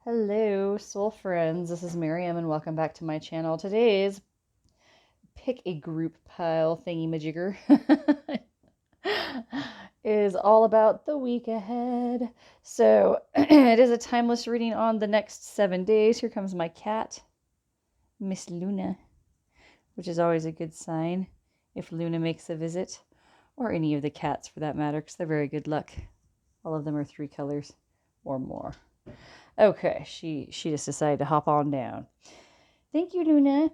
Hello, soul friends. This is Miriam, and welcome back to my channel. Today's pick a group pile thingy-majigger is all about the week ahead. So it is a timeless reading on the next 7 days. Here comes my cat, Miss Luna, which is always a good sign if Luna makes a visit, or any of the cats for that matter, because they're very good luck. All of them are 3 colors or more. Okay, she just decided to hop on down. Thank you, Luna.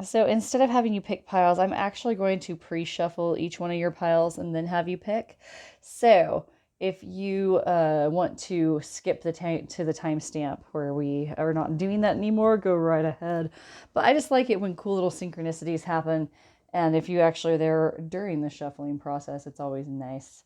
So instead of having you pick piles, I'm actually going to pre-shuffle each one of your piles and then have you pick. So if you want to skip the time to the timestamp where we are not doing that anymore, go right ahead. But I just like it when cool little synchronicities happen. And if you actually are there during the shuffling process, it's always nice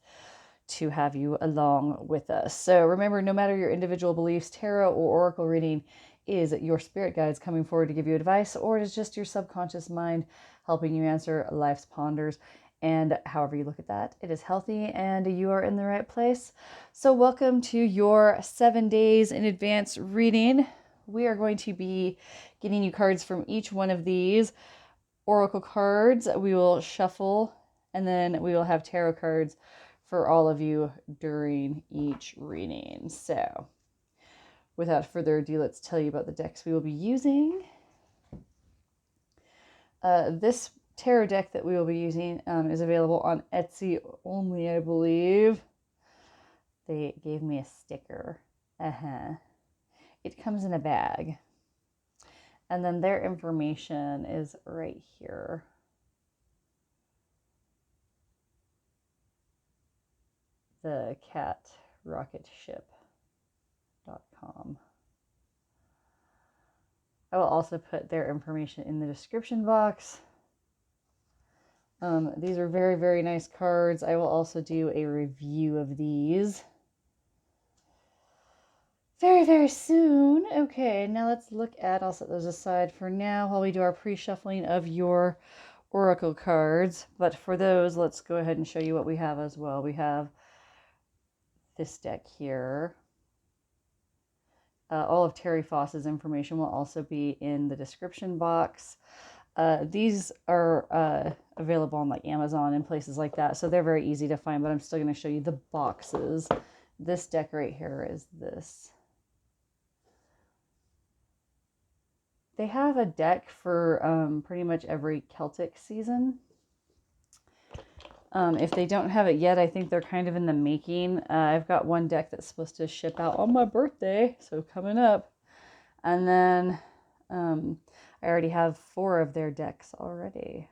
to have you along with us. So remember, no matter your individual beliefs, tarot or oracle reading is your spirit guides coming forward to give you advice, or it is just your subconscious mind helping you answer life's ponders. And however you look at that, it is healthy and you are in the right place. So welcome to your 7 days in advance reading. We are going to be getting you cards from each one of these oracle cards. We will shuffle, and then we will have tarot cards for all of you during each reading. So without further ado, let's tell you about the decks we will be using. This tarot deck that we will be using is available on Etsy only, I believe. They gave me a sticker. It comes in a bag. And then their information is right here. The catrocketship.com. I will also put their information in the description box. These are very, very nice cards. I will also do a review of these very, very soon. Okay, now let's look at, I'll set those aside for now while we do our pre-shuffling of your oracle cards. But for those, let's go ahead and show you what we have as well. We have this deck here. All of Teri Foss's information will also be in the description box. These are available on like Amazon and places like that, so they're very easy to find, but I'm still going to show you the boxes. This deck right here is this. They have a deck for pretty much every Celtic season. If they don't have it yet, I think they're kind of in the making. I've got one deck that's supposed to ship out on my birthday, so coming up. And then I already have 4 of their decks already.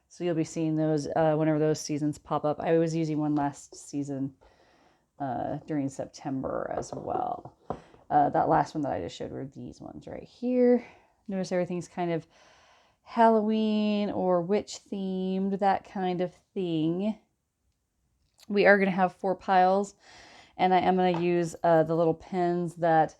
So you'll be seeing those whenever those seasons pop up. I was using one last season during September as well. That last one that I just showed were these ones right here. Notice everything's kind of Halloween or witch themed, that kind of thing. We are going to have 4 piles, and I am going to use the little pens that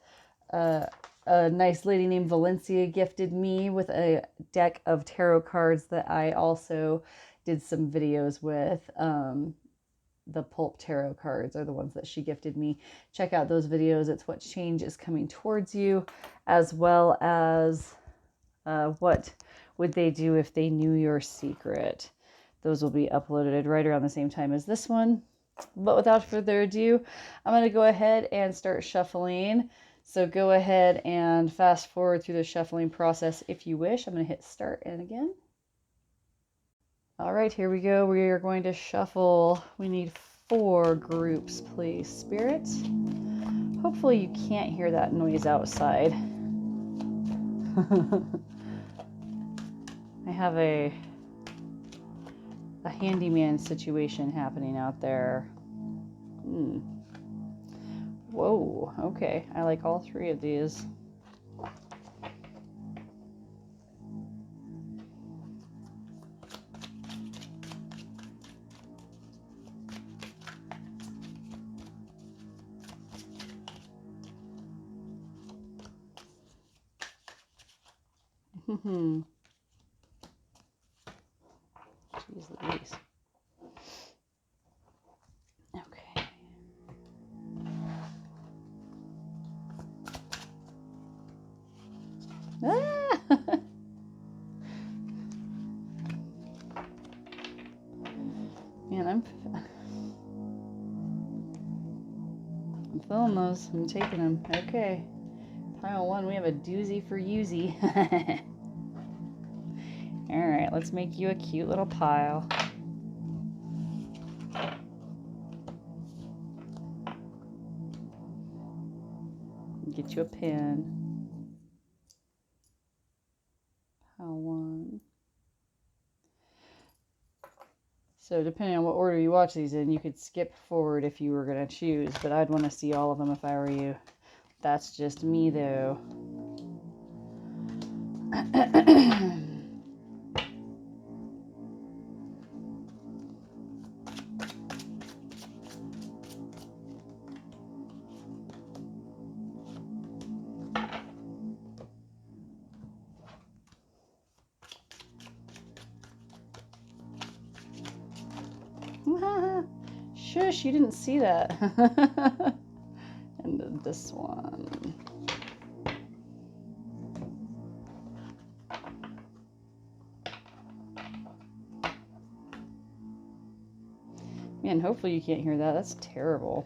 a nice lady named Valencia gifted me with a deck of tarot cards that I also did some videos with. The pulp tarot cards are the ones that she gifted me. Check out those videos. It's what change is coming towards you, as well as what would they do if they knew your secret. Those will be uploaded right around the same time as this one. But without further ado, I'm going to go ahead and start shuffling. So go ahead and fast forward through the shuffling process if you wish. I'm going to hit start and again. All right, here we go. We are going to shuffle. We need 4 groups, please, Spirit. Hopefully you can't hear that noise outside. I have a handyman situation happening out there. Whoa, okay. I like all 3 of these. Jeez Louise. Okay. filling those. I'm taking them. Okay. Pile 1, we have a doozy for Yuzi. Alright, let's make you a cute little pile. Get you a pen. Pile 1. So depending on what order you watch these in, you could skip forward if you were going to choose, but I'd want to see all of them if I were you. That's just me, though. Shush, you didn't see that. And then this one. Man, hopefully you can't hear that. That's terrible.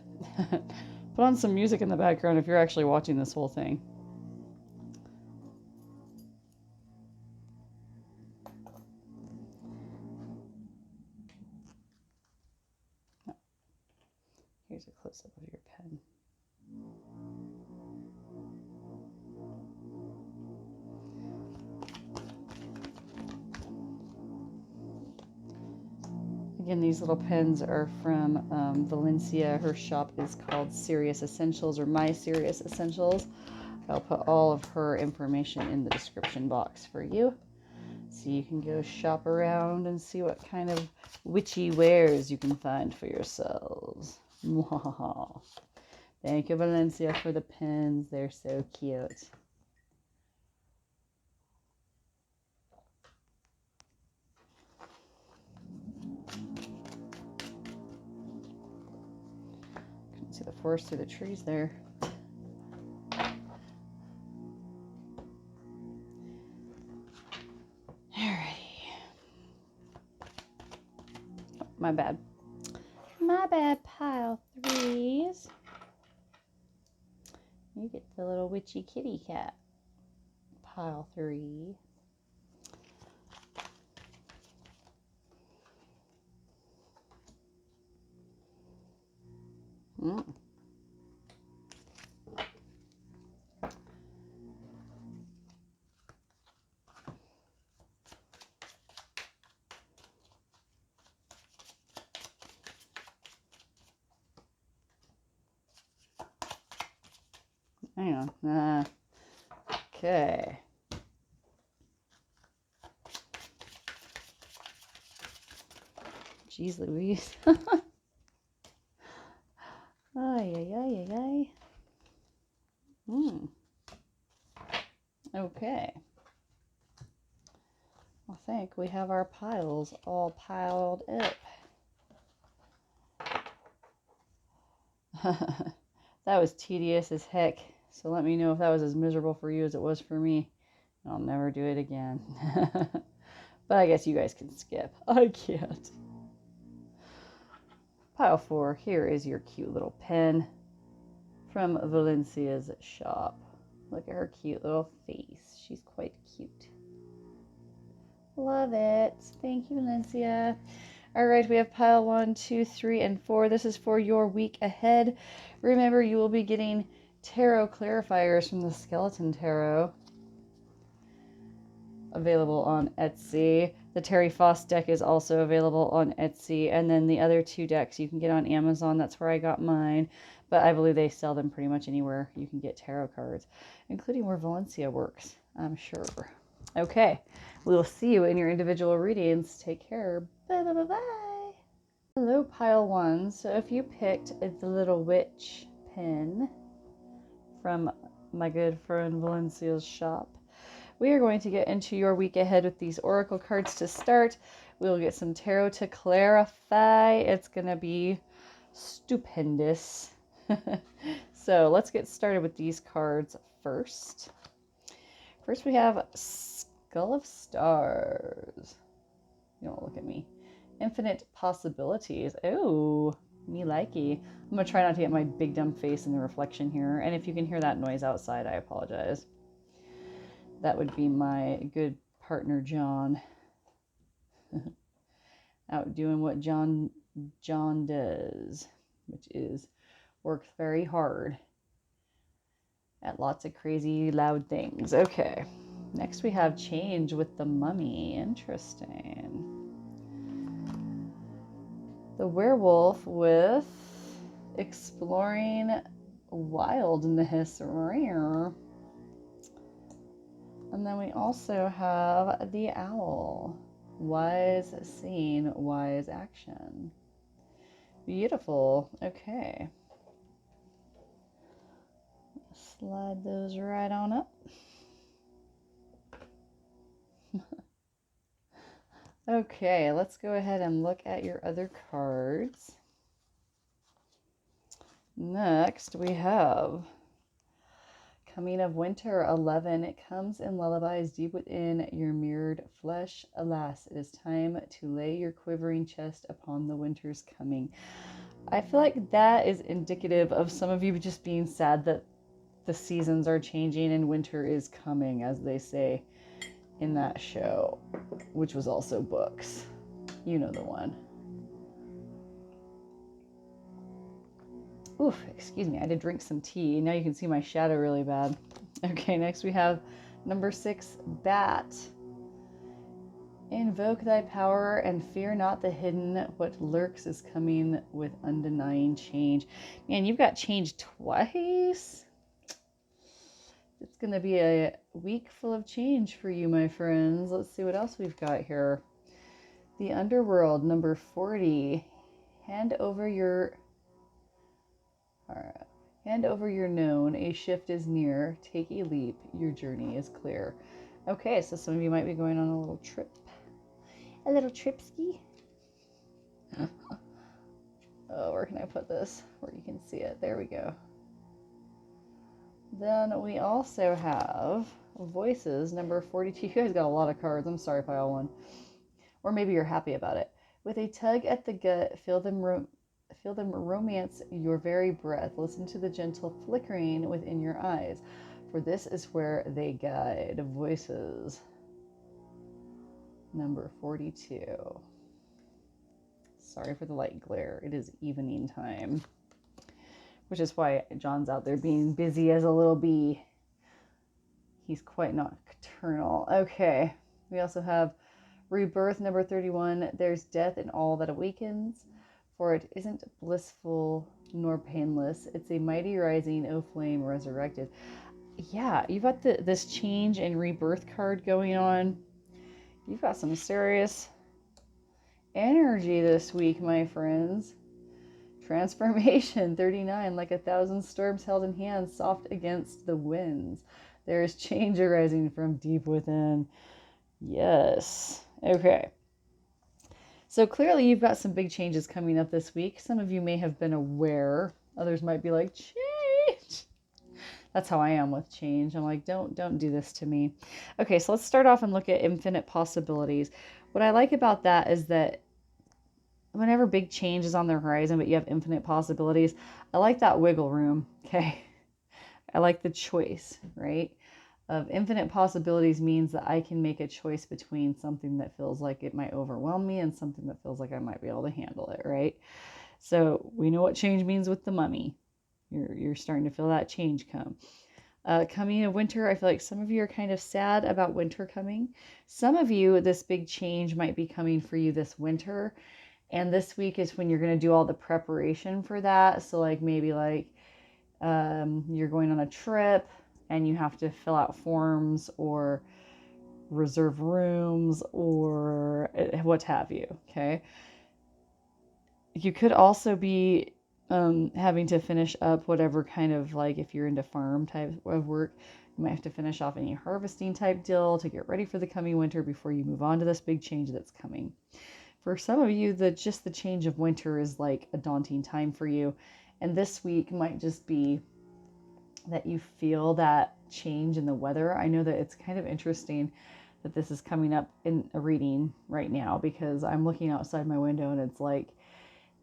Put on some music in the background if you're actually watching this whole thing. Here's a close-up of your pen. Again, these little pens are from Valencia. Her shop is called Serious Essentials, or My Serious Essentials. I'll put all of her information in the description box for you, so you can go shop around and see what kind of witchy wares you can find for yourselves. Thank you, Valencia, for the pens. They're so cute. Couldn't see the forest through the trees there. Alrighty. Oh, my bad. My bad, pile 3s. You get the little witchy kitty cat. Pile 3. Hang on. Okay. Jeez Louise. Ay. Okay. I think we have our piles all piled up. That was tedious as heck. So let me know if that was as miserable for you as it was for me. I'll never do it again. But I guess you guys can skip. I can't. Pile 4, here is your cute little pen from Valencia's shop. Look at her cute little face. She's quite cute. Love it. Thank you, Valencia. All right, we have pile 1, 2, 3, and 4. This is for your week ahead. Remember, you will be getting tarot clarifiers from the Skeleton Tarot, available on Etsy. The Teri Foss deck is also available on Etsy, and then the other 2 decks you can get on Amazon. That's where I got mine, but I believe they sell them pretty much anywhere you can get tarot cards, including where Valencia works, I'm sure. Okay, we will see you in your individual readings. Take care. Bye. Hello, pile 1. So if you picked the little witch pen from my good friend Valencia's shop, we are going to get into your week ahead with these oracle cards to start. We will get some tarot to clarify. It's going to be stupendous. So let's get started with these cards first. First we have Skull of Stars. You don't look at me. Infinite Possibilities. Oh, Me likey. I'm gonna try not to get my big dumb face in the reflection here. And if you can hear that noise outside, I apologize. That would be my good partner, John. Out doing what John does, which is work very hard at lots of crazy loud things. Okay. Next we have change with the mummy. Interesting. The werewolf with exploring wildness. And then we also have the owl. Wise scene, wise action. Beautiful. Okay. Slide those right on up. Okay, let's go ahead and look at your other cards. Next, we have Coming of Winter 11. It comes in lullabies deep within your mirrored flesh. Alas, it is time to lay your quivering chest upon the winter's coming. I feel like that is indicative of some of you just being sad that the seasons are changing and winter is coming, as they say in that show, which was also books. You know the one. Oof, excuse me, I had to drink some tea. Now you can see my shadow really bad. Okay, next we have number 6, Bat. Invoke thy power and fear not the hidden. What lurks is coming with undenying change. Man, you've got change twice. It's going to be a week full of change for you, my friends. Let's see what else we've got here. The Underworld, number 40. Hand over your known. A shift is near. Take a leap. Your journey is clear. Okay, so some of you might be going on a little trip. A little trip-ski. Oh, where can I put this? Where you can see it. There we go. Then we also have Voices, number 42. You guys got a lot of cards. I'm sorry, pile one. Or maybe you're happy about it. With a tug at the gut, feel them romance your very breath. Listen to the gentle flickering within your eyes, for this is where they guide. Voices, number 42. Sorry for the light glare. It is evening time, which is why John's out there being busy as a little bee. He's quite nocturnal. Okay, we also have Rebirth, number 31. There's death in all that awakens, for it isn't blissful nor painless. It's a mighty rising, O flame resurrected. Yeah, you've got this change and rebirth card going on. You've got some serious energy this week, my friends. Transformation, 39. Like 1,000 storms held in hand, soft against the winds. There is change arising from deep within. Yes. Okay. So clearly you've got some big changes coming up this week. Some of you may have been aware. Others might be like, change. That's how I am with change. I'm like, don't do this to me. Okay, so let's start off and look at infinite possibilities. What I like about that is that whenever big change is on the horizon, but you have infinite possibilities, I like that wiggle room, okay? I like the choice, right? Of infinite possibilities means that I can make a choice between something that feels like it might overwhelm me and something that feels like I might be able to handle it, right? So we know what change means with the mummy. You're starting to feel that change come. Coming of winter, I feel like some of you are kind of sad about winter coming. Some of you, this big change might be coming for you this winter. And this week is when you're going to do all the preparation for that. So like maybe like you're going on a trip and you have to fill out forms or reserve rooms or what have you, okay? You could also be having to finish up whatever kind of, like if you're into farm type of work, you might have to finish off any harvesting type deal to get ready for the coming winter before you move on to this big change that's coming. For some of you, just the change of winter is like a daunting time for you. And this week might just be that you feel that change in the weather. I know that it's kind of interesting that this is coming up in a reading right now because I'm looking outside my window and it's like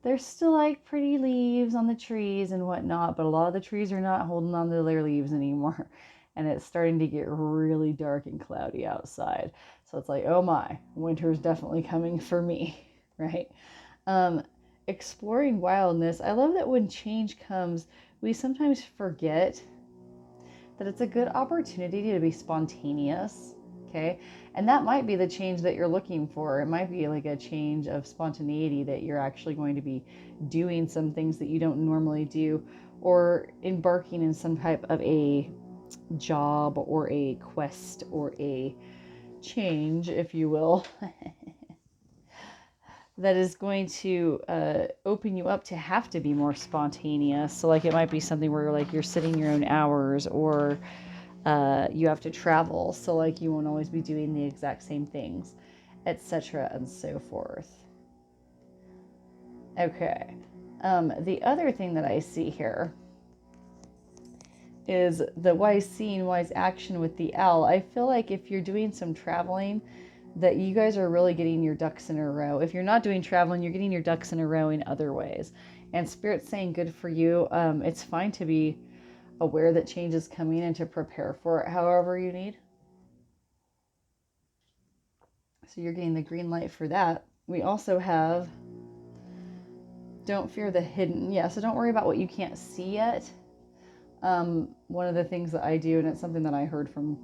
there's still like pretty leaves on the trees and whatnot, but a lot of the trees are not holding on to their leaves anymore. And it's starting to get really dark and cloudy outside. So it's like, oh my, winter's definitely coming for me, right? Um, Exploring wildness. I love that when change comes, we sometimes forget that it's a good opportunity to be spontaneous. Okay. And that might be the change that you're looking for. It might be like a change of spontaneity that you're actually going to be doing some things that you don't normally do, or embarking in some type of a job or a quest or a change, if you will, that is going to open you up to have to be more spontaneous. So like it might be something where like you're setting your own hours, or you have to travel, so like you won't always be doing the exact same things, etc. and so forth. Okay. The other thing that I see here is the wise scene, wise action with the owl. I feel like if you're doing some traveling, that you guys are really getting your ducks in a row. If you're not doing traveling, you're getting your ducks in a row in other ways. And Spirit's saying good for you. It's fine to be aware that change is coming and to prepare for it however you need. So you're getting the green light for that. We also have don't fear the hidden. Yeah, so don't worry about what you can't see yet. One of the things that I do, and it's something that I heard from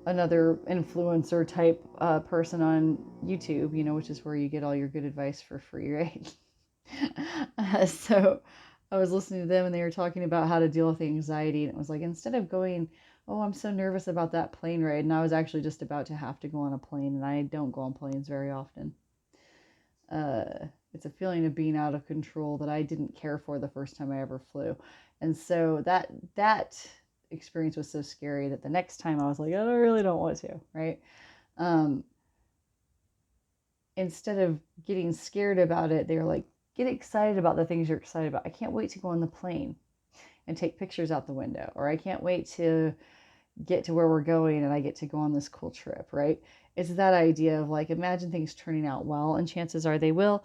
another influencer type person on YouTube, which is where you get all your good advice for free, right? So I was listening to them and they were talking about how to deal with anxiety. And it was like, instead of going, oh, I'm so nervous about that plane ride. And I was actually just about to have to go on a plane, and I don't go on planes very often. It's a feeling of being out of control that I didn't care for the first time I ever flew. And so that experience was so scary that the next time I was like, I really don't want to, right? Instead of getting scared about it, they were like, get excited about the things you're excited about. I can't wait to go on the plane and take pictures out the window, or I can't wait to get to where we're going and I get to go on this cool trip, right? It's that idea of like, imagine things turning out well, and chances are they will.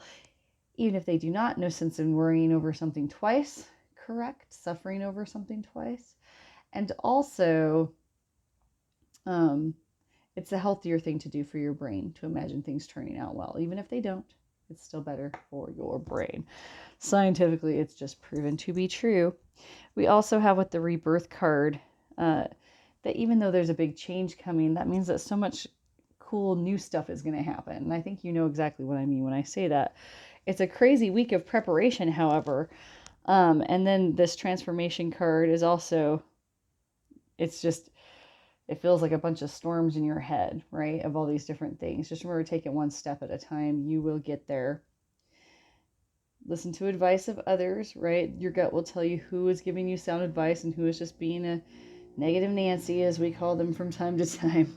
Even if they do not, no sense in worrying over something twice, correct? Suffering over something twice. And also, it's a healthier thing to do for your brain to imagine things turning out well. Even if they don't, it's still better for your brain. Scientifically, it's just proven to be true. We also have with the rebirth card that even though there's a big change coming, that means that so much cool new stuff is going to happen. And I think you know exactly what I mean when I say that. It's a crazy week of preparation, however. And then this transformation card is also, it's just, it feels like a bunch of storms in your head, right? Of all these different things. Just remember, take it one step at a time. You will get there. Listen to advice of others, right? Your gut will tell you who is giving you sound advice and who is just being a negative Nancy, as we call them from time to time.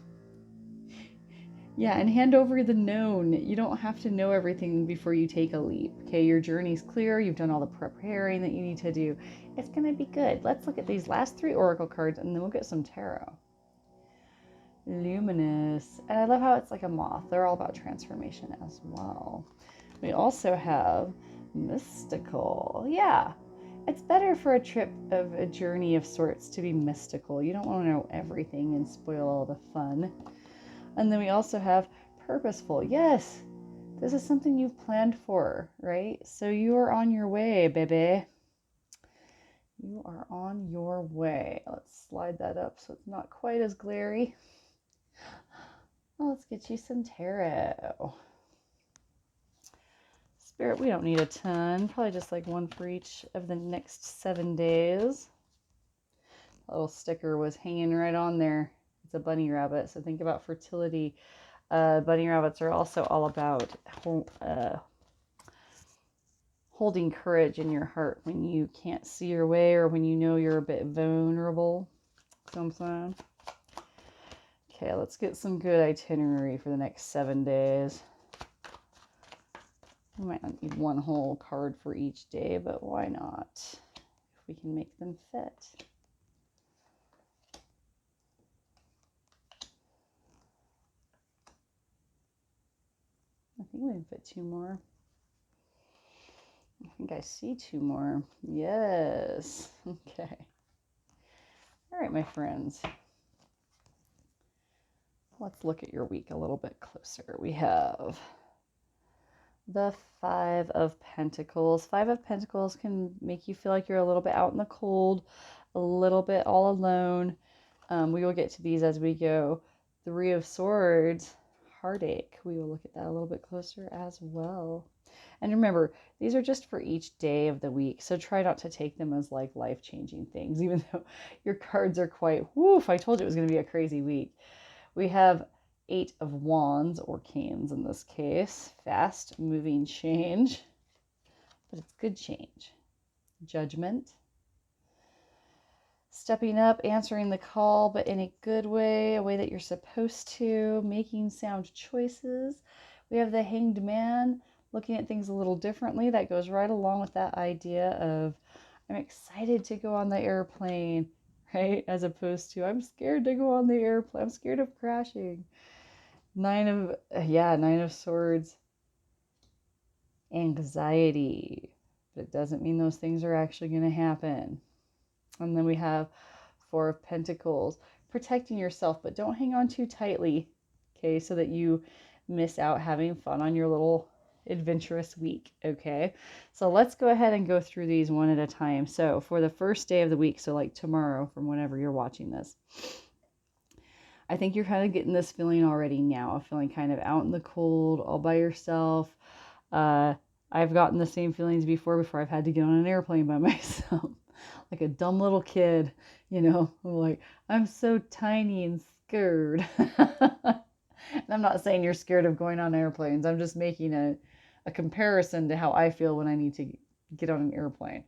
Yeah, and hand over the known. You don't have to know everything before you take a leap. Okay, your journey's clear. You've done all the preparing that you need to do. It's going to be good. Let's look at these last 3 oracle cards and then we'll get some tarot. Luminous. And I love how it's like a moth. They're all about transformation as well. We also have mystical. Yeah, it's better for a trip of a journey of sorts to be mystical. You don't want to know everything and spoil all the fun. And then we also have purposeful. Yes, this is something you've planned for, right? So you are on your way, baby. You are on your way. Let's slide that up so it's not quite as glary. Well, let's get you some tarot. Spirit, we don't need a ton. Probably just like one for each of the next 7 days. A little sticker was hanging right on there. It's a bunny rabbit, so think about fertility. Bunny rabbits are also all about holding courage in your heart when you can't see your way or when you know you're a bit vulnerable. Something. Okay, let's get some good itinerary for the next 7 days. We might not need one whole card for each day, but why not? If we can make them fit. I think we can fit 2 more. think I see 2 more. Yes. Okay. All right, my friends. Let's look at your week a little bit closer. We have the 5 of Pentacles. 5 of Pentacles can make you feel like you're a little bit out in the cold, a little bit all alone. We will get to these as we go. 3 of Swords, heartache. We will look at that a little bit closer as well. And remember, these are just for each day of the week, so try not to take them as like life-changing things, even though your cards are quite, woof, I told you it was going to be a crazy week. We have 8 of Wands, or Canes in this case. Fast moving change, but it's good change. Judgment. Stepping up, answering the call, but in a good way, a way that you're supposed to, making sound choices. We have the Hanged Man, looking at things a little differently. That goes right along with that idea of, I'm excited to go on the airplane, right? As opposed to, I'm scared to go on the airplane. I'm scared of crashing. 9 of Swords. Anxiety. But it doesn't mean those things are actually going to happen. And then we have 4 of Pentacles. Protecting yourself, but don't hang on too tightly, okay? So that you miss out having fun on your little adventurous week, okay? So let's go ahead and go through these one at a time. So for the first day of the week, so like tomorrow from whenever you're watching this, I think you're kind of getting this feeling already now, feeling kind of out in the cold, all by yourself. I've gotten the same feelings before I've had to get on an airplane by myself. Like a dumb little kid, I'm like, I'm so tiny and scared. And I'm not saying you're scared of going on airplanes. I'm just making a comparison to how I feel when I need to get on an airplane.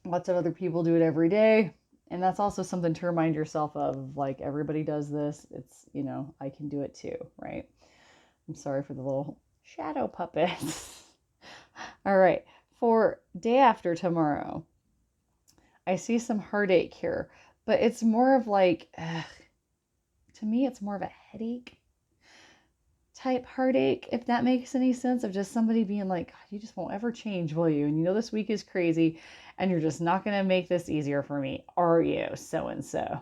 Lots of other people do it every day. And that's also something to remind yourself of, like, everybody does this. It's, I can do it too, right? I'm sorry for the little shadow puppets. All right. For day after tomorrow, I see some heartache here, but it's more of like, to me, it's more of a headache type heartache, if that makes any sense, of just somebody being like, God, you just won't ever change, will you? And this week is crazy and you're just not going to make this easier for me, are you? So-and-so. And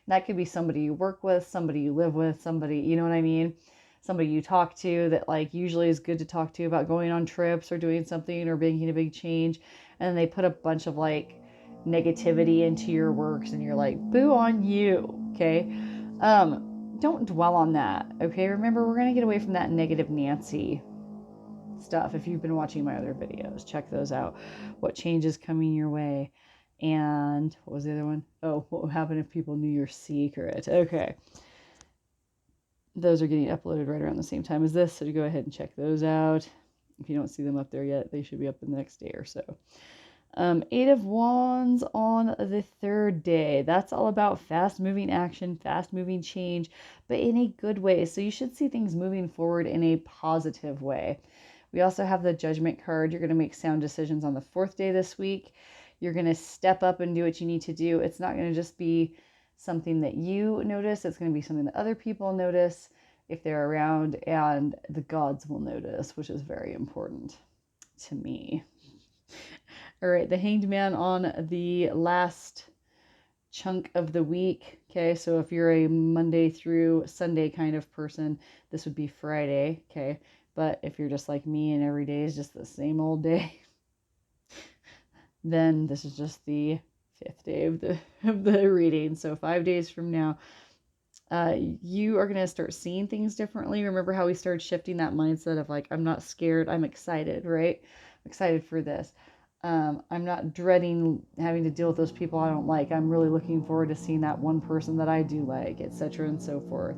that could be somebody you work with, somebody you live with, somebody, you know what I mean? Somebody you talk to that like usually is good to talk to about going on trips or doing something or making a big change. And then they put a bunch of like negativity into your works and you're like, boo on you. Okay. Don't dwell on that. Okay. Remember, we're going to get away from that negative Nancy stuff. If you've been watching my other videos, check those out. What change is coming your way? And what was the other one? Oh, what would happen if people knew your secret? Okay. Those are getting uploaded right around the same time as this, so go ahead and check those out. If you don't see them up there yet, they should be up in the next day or so. 8 of Wands on the 3rd day. That's all about fast-moving action, fast-moving change, but in a good way. So you should see things moving forward in a positive way. We also have the Judgment card. You're going to make sound decisions on the 4th day this week. You're going to step up and do what you need to do. It's not going to just be something that you notice. It's going to be something that other people notice if they're around, and the gods will notice, which is very important to me. All right, the Hanged Man on the last chunk of the week. Okay, so if you're a Monday through Sunday kind of person, this would be Friday. Okay, but if you're just like me and every day is just the same old day, then this is just the 5th day of the reading. So 5 days from now, you are going to start seeing things differently. Remember how we started shifting that mindset of like, I'm not scared, I'm excited, right? I'm excited for this. I'm not dreading having to deal with those people I don't like. I'm really looking forward to seeing that one person that I do like, etc. and so forth.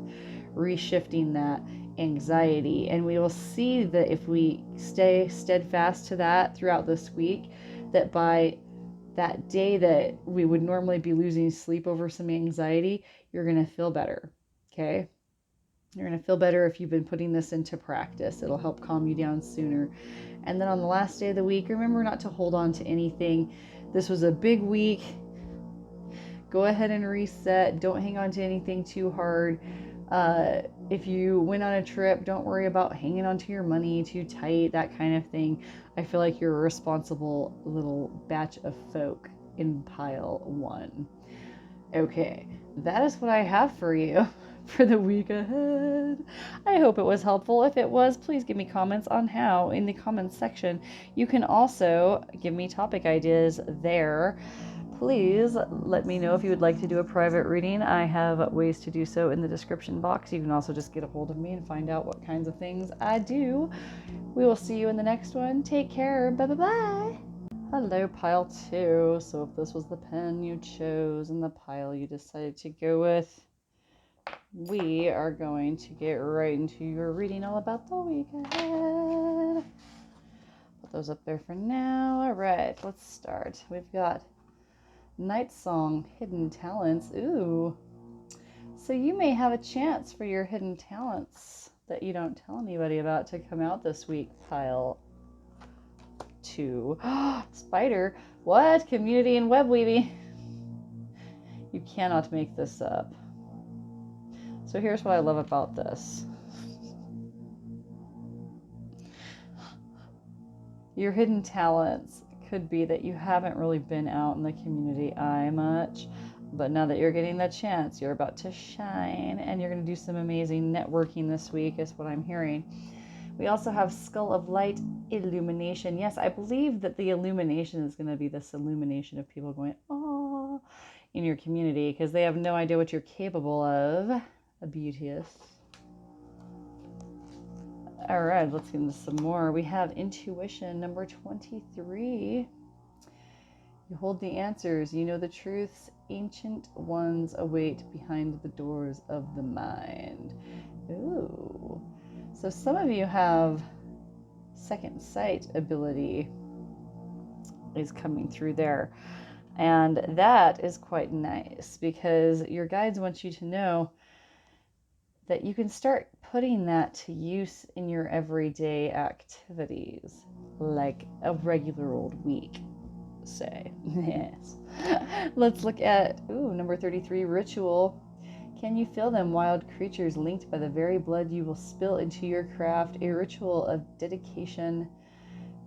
Reshifting that anxiety. And we will see that if we stay steadfast to that throughout this week, that by that day that we would normally be losing sleep over some anxiety, you're going to feel better. Okay? You're going to feel better if you've been putting this into practice. It'll help calm you down sooner. And then on the last day of the week, remember not to hold on to anything. This was a big week. Go ahead and reset. Don't hang on to anything too hard. if you went on a trip, don't worry about hanging onto your money too tight, that kind of thing. I feel like you're a responsible little batch of folk in pile one. Okay, that is what I have for you for the week ahead. I hope it was helpful. If it was, please give me comments on how in the comments section. You can also give me topic ideas there. Please let me know if you would like to do a private reading. I have ways to do so in the description box. You can also just get a hold of me and find out what kinds of things I do. We will see you in the next one. Take care. Bye-bye. Hello, pile 2. So if this was the pen you chose and the pile you decided to go with, we are going to get right into your reading all about the week ahead. Put those up there for now. All right, let's start. We've got Night Song, Hidden Talents. Ooh. So you may have a chance for your hidden talents that you don't tell anybody about to come out this week, pile 2. Spider. What? Community and web weaving. You cannot make this up. So here's what I love about this. Your hidden talents could be that you haven't really been out in the community eye much, but now that you're getting the chance, you're about to shine, and you're going to do some amazing networking this week, is what I'm hearing. We also have Skull of Light illumination. Yes, I believe that the illumination is going to be this illumination of people going, oh, in your community, because they have no idea what you're capable of. Beauteous. All right, let's get into some more. We have intuition, number 23. You hold the answers. You know the truths. Ancient ones await behind the doors of the mind. Ooh. So some of you have second sight ability is coming through there. And that is quite nice because your guides want you to know that you can start putting that to use in your everyday activities, like a regular old week, say. Yes. Let's look at, number 33, ritual. Can you feel them, wild creatures linked by the very blood you will spill into your craft? A ritual of dedication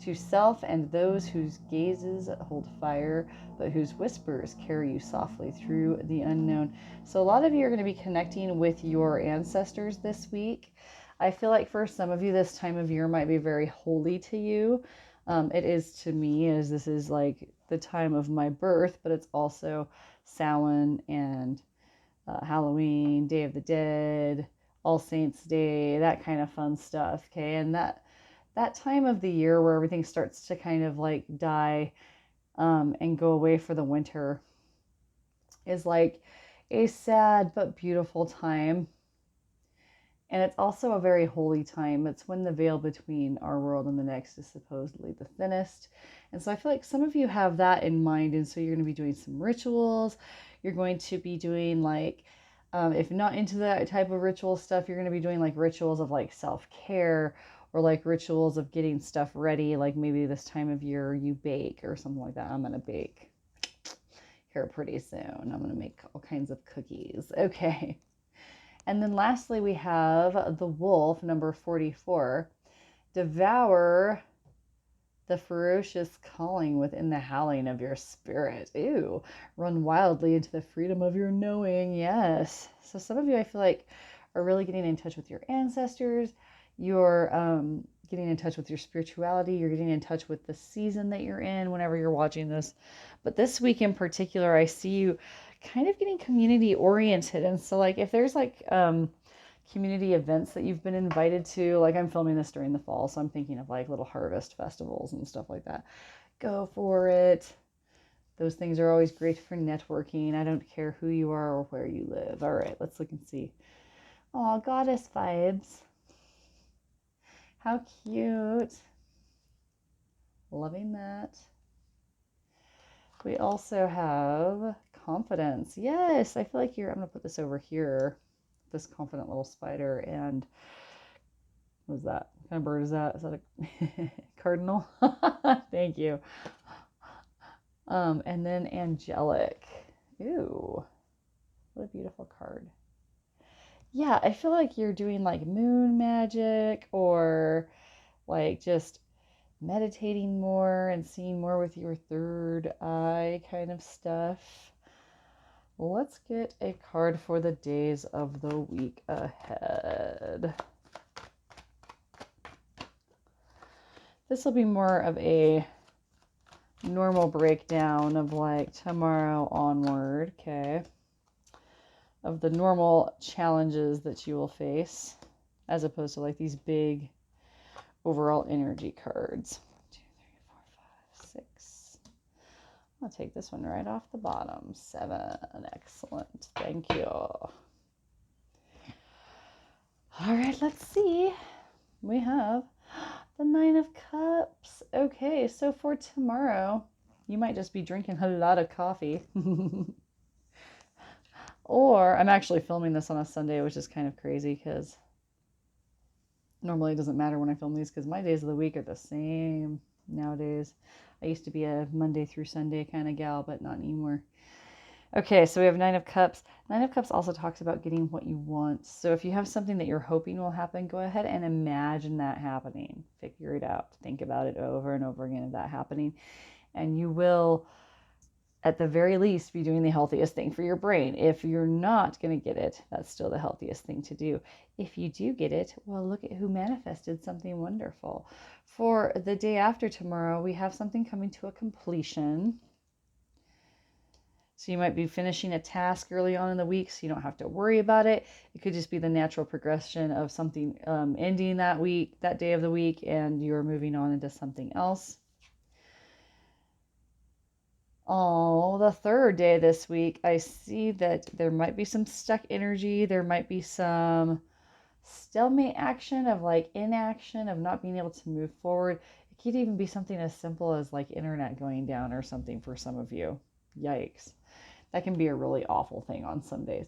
to self and those whose gazes hold fire, but whose whispers carry you softly through the unknown. So a lot of you are going to be connecting with your ancestors this week. I feel like for some of you, this time of year might be very holy to you. It is to me, as this is like the time of my birth, but it's also Samhain and Halloween, Day of the Dead, All Saints Day, that kind of fun stuff. Okay, and that time of the year where everything starts to kind of like die and go away for the winter is like a sad but beautiful time. And it's also a very holy time. It's when the veil between our world and the next is supposedly the thinnest. And so I feel like some of you have that in mind. And so you're going to be doing some rituals. You're going to be doing like, if not into that type of ritual stuff, you're going to be doing like rituals of like self-care or like rituals of getting stuff ready. Like maybe this time of year you bake or something like that. I'm going to bake here pretty soon. I'm going to make all kinds of cookies. Okay. And then lastly, we have the wolf, number 44. Devour the ferocious calling within the howling of your spirit. Ooh, run wildly into the freedom of your knowing. Yes. So some of you, I feel like, are really getting in touch with your ancestors. You're getting in touch with your spirituality. You're getting in touch with the season that you're in whenever you're watching this. But this week in particular, I see you kind of getting community oriented. And so like if there's like community events that you've been invited to, like I'm filming this during the fall, so I'm thinking of like little harvest festivals and stuff like that. Go for it. Those things are always great for networking. I don't care who you are or where you live. All right, let's look and see. Oh, goddess vibes. How cute. Loving that. We also have confidence. Yes, I feel like I'm going to put this over here. This confident little spider. And what is that? What kind of bird is that? Is that a cardinal? Thank you. And then angelic. Ooh, what a beautiful card. yeah, I feel like you're doing like moon magic or like just meditating more and seeing more with your third eye kind of stuff. Let's get a card for the days of the week ahead. This will be more of a normal breakdown of like tomorrow onward, okay? Of the normal challenges that you will face, as opposed to like these big overall energy cards. 1, 2, 3, 4, 5, 6. I'll take this one right off the bottom. 7. Excellent. Thank you. All right, let's see. We have the 9 of Cups. Okay, so for tomorrow, you might just be drinking a lot of coffee. Or I'm actually filming this on a Sunday, which is kind of crazy because normally it doesn't matter when I film these because my days of the week are the same nowadays. I used to be a Monday through Sunday kind of gal, but not anymore. Okay, so we have 9 of Cups. 9 of Cups also talks about getting what you want. So if you have something that you're hoping will happen, go ahead and imagine that happening. Figure it out. Think about it over and over again of that happening. And you will, at the very least, be doing the healthiest thing for your brain. If you're not going to get it, that's still the healthiest thing to do. If you do get it, well, look at who manifested something wonderful. For the day after tomorrow, we have something coming to a completion. So you might be finishing a task early on in the week, so you don't have to worry about it. It could just be the natural progression of something ending that week, that day of the week, and you're moving on into something else. Oh, the third day this week, I see that there might be some stuck energy. There might be some stalemate action of like inaction, of not being able to move forward. It could even be something as simple as like internet going down or something for some of you. Yikes. That can be a really awful thing on some days.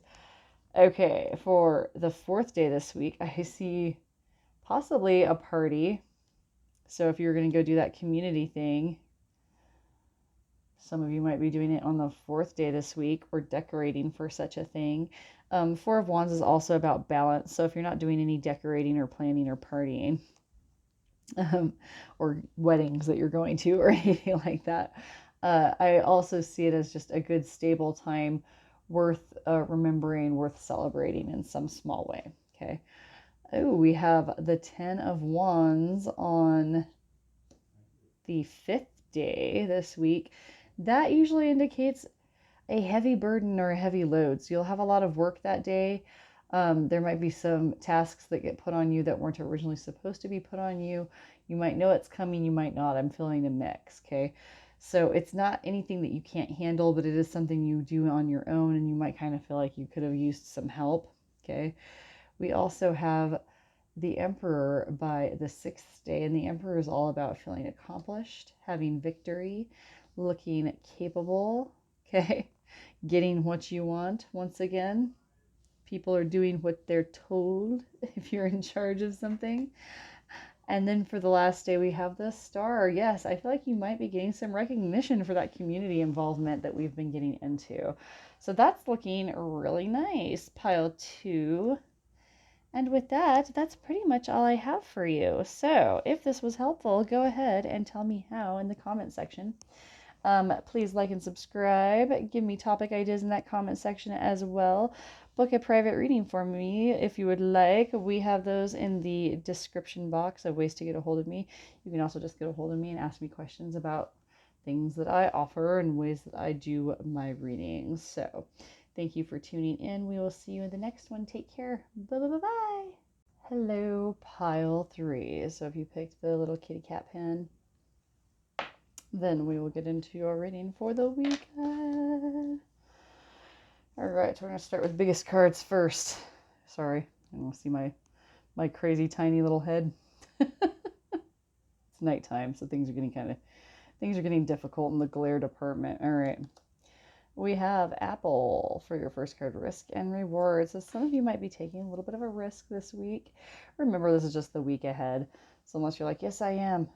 Okay, for the fourth day this week, I see possibly a party. So if you're going to go do that community thing, some of you might be doing it on the fourth day this week or decorating for such a thing. 4 of Wands is also about balance. So if you're not doing any decorating or planning or partying, or weddings that you're going to or anything like that, I also see it as just a good stable time worth remembering, worth celebrating in some small way. Okay. Oh, we have the 10 of Wands on the 5th day this week. That usually indicates a heavy burden or a heavy load. So you'll have a lot of work that day. There might be some tasks that get put on you that weren't originally supposed to be put on you. You might know it's coming, you might not. I'm feeling a mix, okay? So it's not anything that you can't handle, but it is something you do on your own, and you might kind of feel like you could have used some help, okay? We also have the Emperor by the 6th day, and the Emperor is all about feeling accomplished, having victory, looking capable, okay? Getting what you want once again. People are doing what they're told if you're in charge of something. And then for the last day, we have the Star. Yes, I feel like you might be getting some recognition for that community involvement that we've been getting into. So that's looking really nice. Pile 2. And with that, that's pretty much all I have for you. So if this was helpful, go ahead and tell me how in the comment section. Please like and subscribe. Give me topic ideas in that comment section as well. Book a private reading for me if you would like. We have those in the description box of ways to get a hold of me. You can also just get a hold of me and ask me questions about things that I offer and ways that I do my readings. So thank you for tuning in. We will see you in the next one. Take care. Bye bye bye bye. Hello, pile 3. So if you picked the little kitty cat pen, then we will get into your reading for the week ahead. All right, so we're going to start with biggest cards first. Sorry, I don't see my crazy tiny little head. It's nighttime, so things are getting difficult in the glare department. All right. We have Apple for your first card, risk and reward. So some of you might be taking a little bit of a risk this week. Remember, this is just the week ahead. So unless you're like, yes, I am.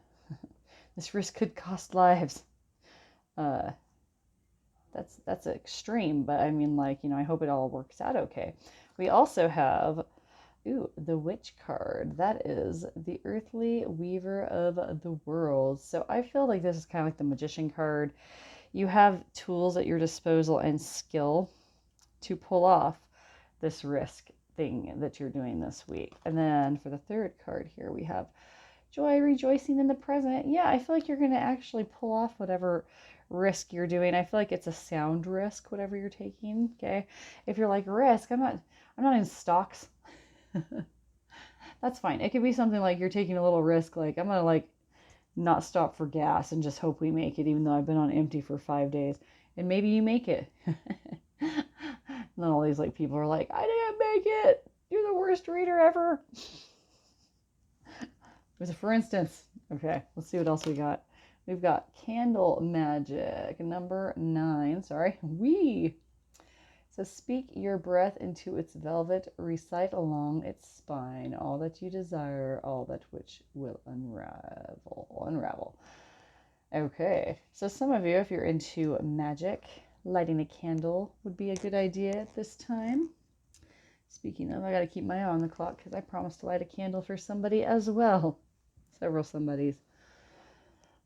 This risk could cost lives. That's extreme, but I mean, like, I hope it all works out okay. We also have, the Witch card. That is the Earthly Weaver of the World. So I feel like this is kind of like the Magician card. You have tools at your disposal and skill to pull off this risk thing that you're doing this week. And then for the third card here, we have joy, rejoicing in the present. Yeah, I feel like you're going to actually pull off whatever risk you're doing. I feel like it's a sound risk, whatever you're taking. Okay. If you're like, risk, I'm not in stocks. That's fine. It could be something like you're taking a little risk, like I'm gonna like not stop for gas and just hope we make it, even though I've been on empty for 5 days. And maybe you make it. And then all these like people are like, I didn't make it. You're the worst reader ever. It was a for instance. Okay, let's see what else we got. We've got Candle Magic, number 9. Sorry. So speak your breath into its velvet, recite along its spine all that you desire, all that which will unravel. Okay, so some of you, if you're into magic, lighting a candle would be a good idea at this time. Speaking of, I gotta keep my eye on the clock because I promised to light a candle for somebody as well. Several somebodies.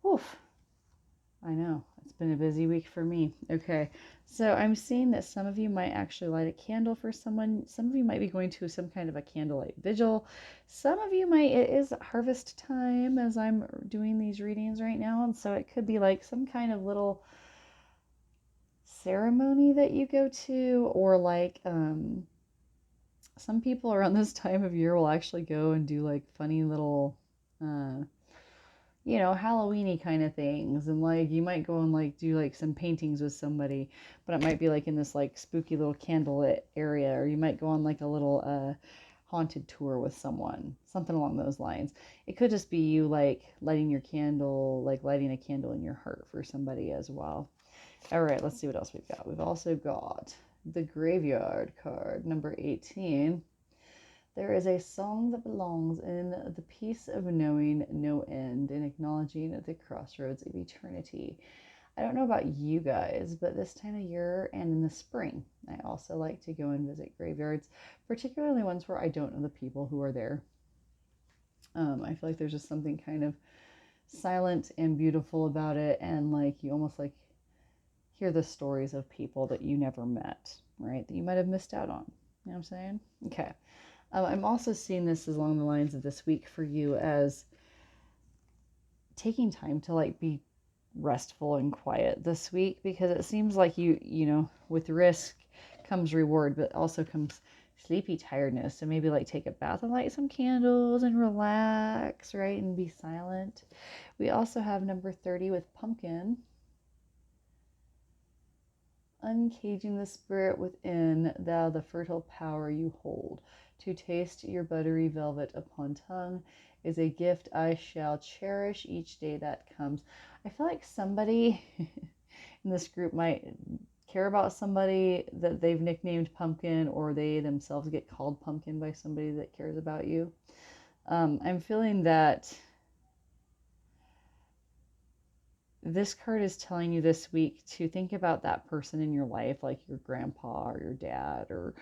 Oof. I know, it's been a busy week for me. Okay, so I'm seeing that some of you might actually light a candle for someone. Some of you might be going to some kind of a candlelight vigil. Some of you might, it is harvest time as I'm doing these readings right now, and so it could be like some kind of little ceremony that you go to, or like some people around this time of year will actually go and do like funny little Halloweeny kind of things. And like you might go and like do like some paintings with somebody, but it might be like in this like spooky little candlelit area, or you might go on like a little haunted tour with someone, something along those lines. It could just be you like lighting a candle in your heart for somebody as well. All right, let's see what else we've got. We've also got the Graveyard card, number 18. There is a song that belongs in the peace of knowing no end and acknowledging the crossroads of eternity. I don't know about you guys, but this time of year and in the spring, I also like to go and visit graveyards, particularly ones where I don't know the people who are there. I feel like there's just something kind of silent and beautiful about it, and like you almost like hear the stories of people that you never met, right? That you might have missed out on. You know what I'm saying? Okay. I'm also seeing this along the lines of this week for you as taking time to like be restful and quiet this week, because it seems like with risk comes reward, but also comes sleepy tiredness. So maybe like take a bath and light some candles and relax, right? And be silent. We also have number 30 with pumpkin. Uncaging the spirit within, thou the fertile power you hold. To taste your buttery velvet upon tongue is a gift I shall cherish each day that comes. I feel like somebody in this group might care about somebody that they've nicknamed Pumpkin, or they themselves get called Pumpkin by somebody that cares about you. I'm feeling that this card is telling you this week to think about that person in your life, like your grandpa or your dad, or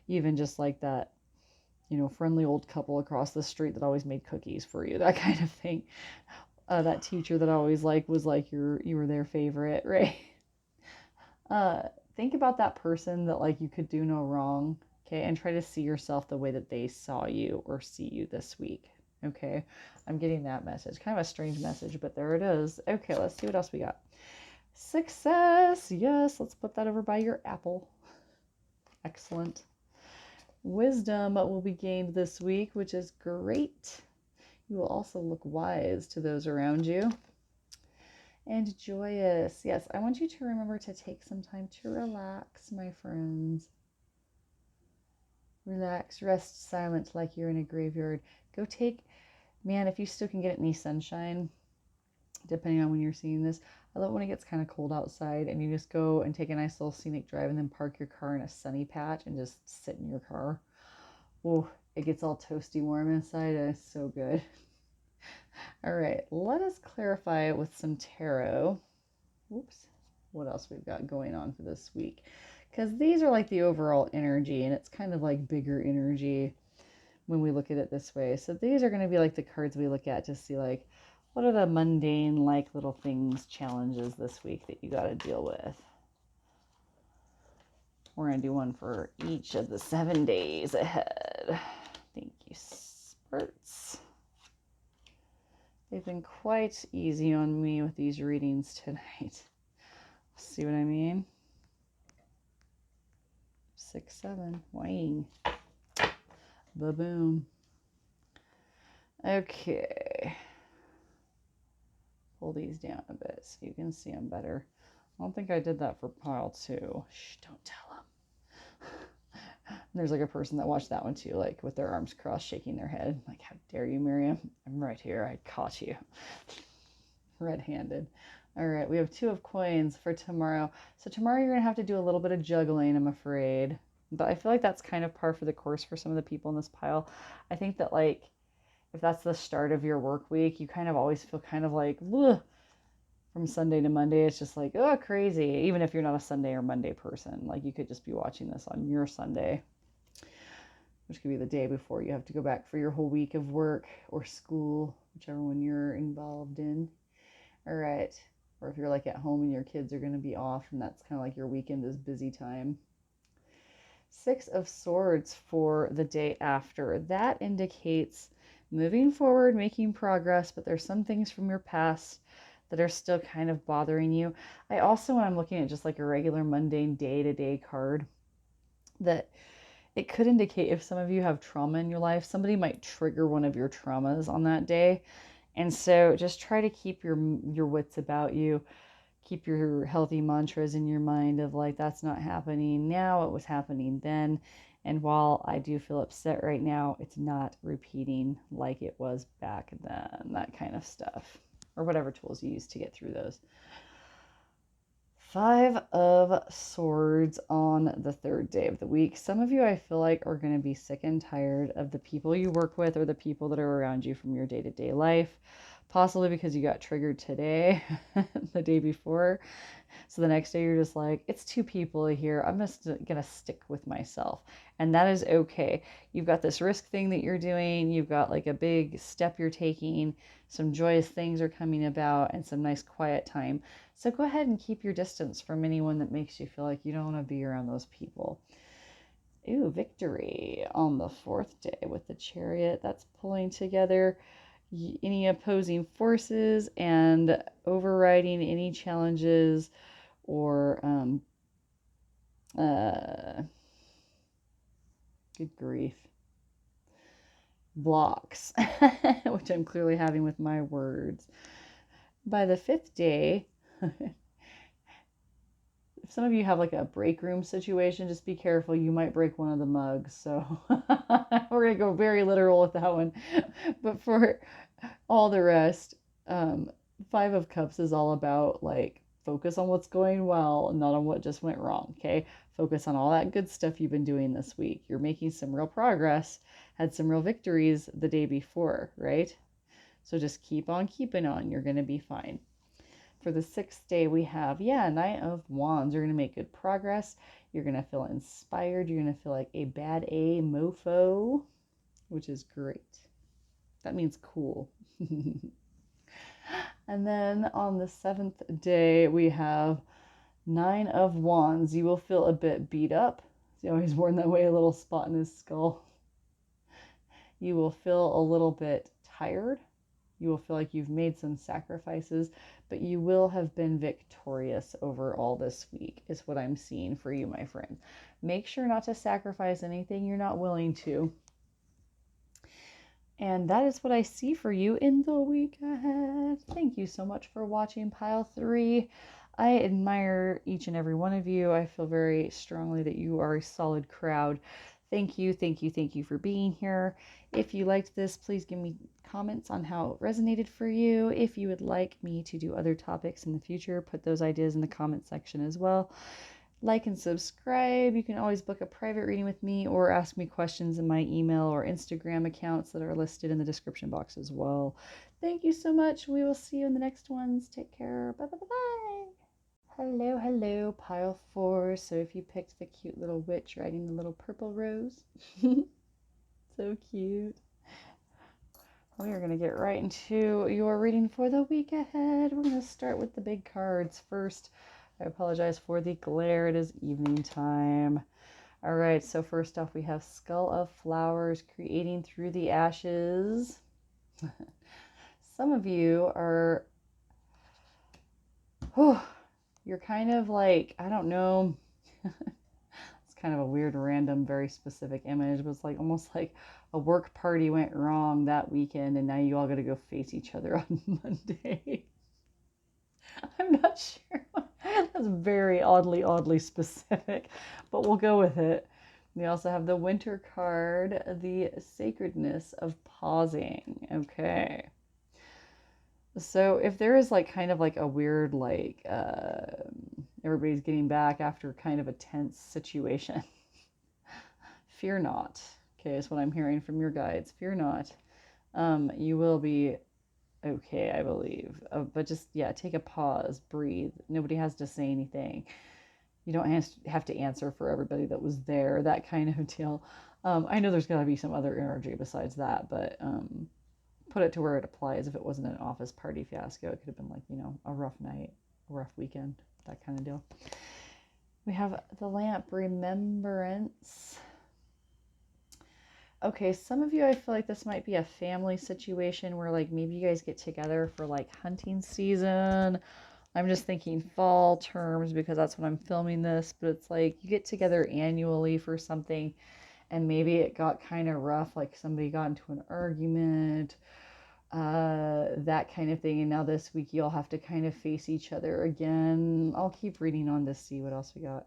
even just like that, friendly old couple across the street that always made cookies for you, that kind of thing. That teacher that always was like you were their favorite, right? Think about that person that like you could do no wrong, okay? And try to see yourself the way that they saw you or see you this week. Okay, I'm getting that message. Kind of a strange message, but there it is. Okay, let's see what else we got. Success. Yes, let's put that over by your apple. Excellent. Wisdom will be gained this week, which is great. You will also look wise to those around you. And joyous. Yes, I want you to remember to take some time to relax, my friends. Relax, rest silent like you're in a graveyard. If you still can get any sunshine, depending on when you're seeing this. I love when it gets kind of cold outside and you just go and take a nice little scenic drive and then park your car in a sunny patch and just sit in your car. Oh, it gets all toasty warm inside and it's so good. All right, let us clarify with some tarot. Oops, what else we've got going on for this week? because these are like the overall energy, and it's kind of like bigger energy when we look at it this way. So these are going to be like the cards we look at to see like what are the mundane like little things, challenges this week that you got to deal with. We're going to do one for each of the 7 days ahead. Thank you, Spurts. They've been quite easy on me with these readings tonight. See what I mean? 6, 7. Wang. Ba-boom. Okay. Pull these down a bit so you can see them better. I don't think I did that for pile 2. Shh, don't tell them. There's like a person that watched that one too, like with their arms crossed, shaking their head. Like, how dare you, Miriam? I'm right here. I caught you. Red-handed. All right, we have 2 of coins for tomorrow. So tomorrow you're going to have to do a little bit of juggling, I'm afraid. But I feel like that's kind of par for the course for some of the people in this pile. I think that like, if that's the start of your work week, you kind of always feel kind of like, ugh. From Sunday to Monday, it's just like, oh, crazy. Even if you're not a Sunday or Monday person, like you could just be watching this on your Sunday, which could be the day before you have to go back for your whole week of work or school, whichever one you're involved in. All right. Or if you're like at home and your kids are going to be off and that's kind of like your weekend is busy time. 6 of Swords for the day after. That indicates moving forward, making progress, but there's some things from your past that are still kind of bothering you. I also, when I'm looking at just like a regular mundane day-to-day card, that it could indicate if some of you have trauma in your life, somebody might trigger one of your traumas on that day. And so just try to keep your wits about you. Keep your healthy mantras in your mind of like, that's not happening now, it was happening then. And while I do feel upset right now, it's not repeating like it was back then, that kind of stuff. Or whatever tools you use to get through those. 5 of Swords on the 3rd day of the week. Some of you, I feel like, are going to be sick and tired of the people you work with or the people that are around you from your day-to-day life. Possibly because you got triggered today, the day before. So the next day you're just like, it's 2 people here. I'm just going to stick with myself. And that is okay. You've got this risk thing that you're doing. You've got like a big step you're taking. Some joyous things are coming about and some nice quiet time. So go ahead and keep your distance from anyone that makes you feel like you don't want to be around those people. Ooh, victory on the 4th day with the Chariot. That's pulling together any opposing forces and overriding any challenges or good grief, blocks, which I'm clearly having with my words. By the 5th day, if some of you have like a break room situation, just be careful. You might break one of the mugs. So we're going to go very literal with that one. But for all the rest, 5 of Cups is all about like focus on what's going well and not on what just went wrong. Okay. Focus on all that good stuff you've been doing this week. You're making some real progress, had some real victories the day before, right? So just keep on keeping on. You're going to be fine. For the 6th day, we have, Knight of Wands. You're going to make good progress. You're going to feel inspired. You're going to feel like a bad A mofo, which is great. That means cool. And then on the 7th day, we have 9 of Wands. You will feel a bit beat up. He's always worn that way, a little spot in his skull. You will feel a little bit tired. You will feel like you've made some sacrifices, but you will have been victorious over all this week, is what I'm seeing for you, my friend. Make sure not to sacrifice anything you're not willing to. And that is what I see for you in the week ahead. Thank you so much for watching Pile 3. I admire each and every one of you. I feel very strongly that you are a solid crowd. Thank you, thank you, thank you for being here. If you liked this, please give me comments on how it resonated for you. If you would like me to do other topics in the future, put those ideas in the comment section as well. Like and subscribe. You can always book a private reading with me or ask me questions in my email or Instagram accounts that are listed in the description box as well. Thank you so much. We will see you in the next ones. Take care. Bye bye bye bye. Hello, hello, pile four. So if you picked the cute little witch riding the little purple rose, so cute. We are going to get right into your reading for the week ahead. We're going to start with the big cards first. I apologize for the glare. It is evening time. All right, so first off, we have Skull of Flowers, creating through the ashes. Some of you are, you're kind of like, I don't know. It's kind of a weird, random, very specific image, but it's like almost like a work party went wrong that weekend and now you all got to go face each other on Monday. I'm not sure. That's very oddly specific, but we'll go with it. We also have the Winter card, the Sacredness of Pausing. Okay. So if there is like kind of like a weird like everybody's getting back after kind of a tense situation, fear not. Okay, is what I'm hearing from your guides. Fear not. You will be okay, I believe. But just, yeah, take a pause, breathe. Nobody has to say anything. You don't have to answer for everybody that was there, that kind of deal. I know there's got to be some other energy besides that, but put it to where it applies. If it wasn't an office party fiasco, it could have been like, a rough night, a rough weekend, that kind of deal. We have the lamp, remembrance. Okay, some of you, I feel like this might be a family situation where like maybe you guys get together for like hunting season. I'm just thinking fall terms because that's when I'm filming this, but it's like you get together annually for something and maybe it got kind of rough, like somebody got into an argument, that kind of thing. And now this week you'll have to kind of face each other again. I'll keep reading on to see what else we got.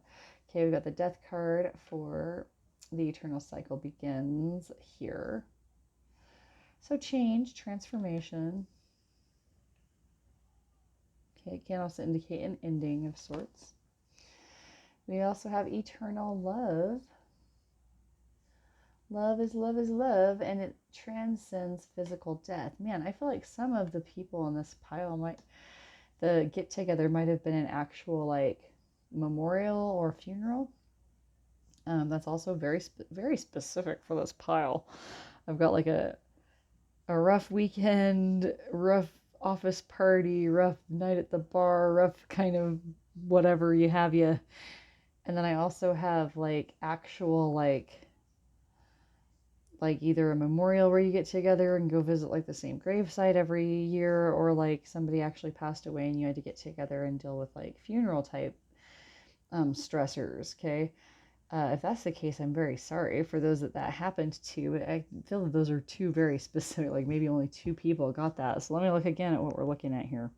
Okay, we got the death card for the eternal cycle begins here. So change, transformation. Okay, it can also indicate an ending of sorts. We also have eternal love. Love is love is love, and it transcends physical death. Man, I feel like some of the people in this pile the get together might have been an actual like memorial or funeral. That's also very specific for this pile. I've got like a rough weekend, rough office party, rough night at the bar, rough kind of whatever you have you. And then I also have like actual like either a memorial where you get together and go visit like the same gravesite every year, or like somebody actually passed away and you had to get together and deal with like funeral type stressors. Okay. If that's the case, I'm very sorry for those that happened to. I feel that those are two very specific, like maybe only two people got that. So let me look again at what we're looking at here.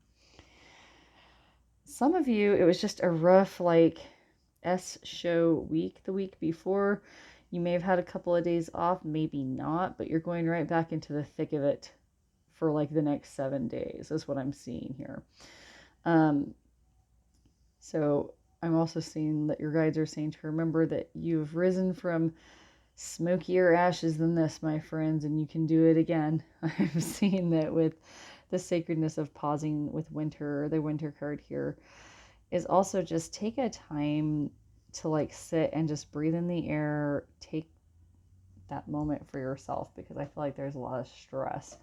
Some of you, it was just a rough, like, show week the week before. You may have had a couple of days off, maybe not, but you're going right back into the thick of it for like the next 7 days, is what I'm seeing here. So I'm also seeing that your guides are saying to remember that you've risen from smokier ashes than this, my friends, and you can do it again. I'm seeing that with the sacredness of pausing with winter. The winter card here is also just take a time to like sit and just breathe in the air, take that moment for yourself, because I feel like there's a lot of stress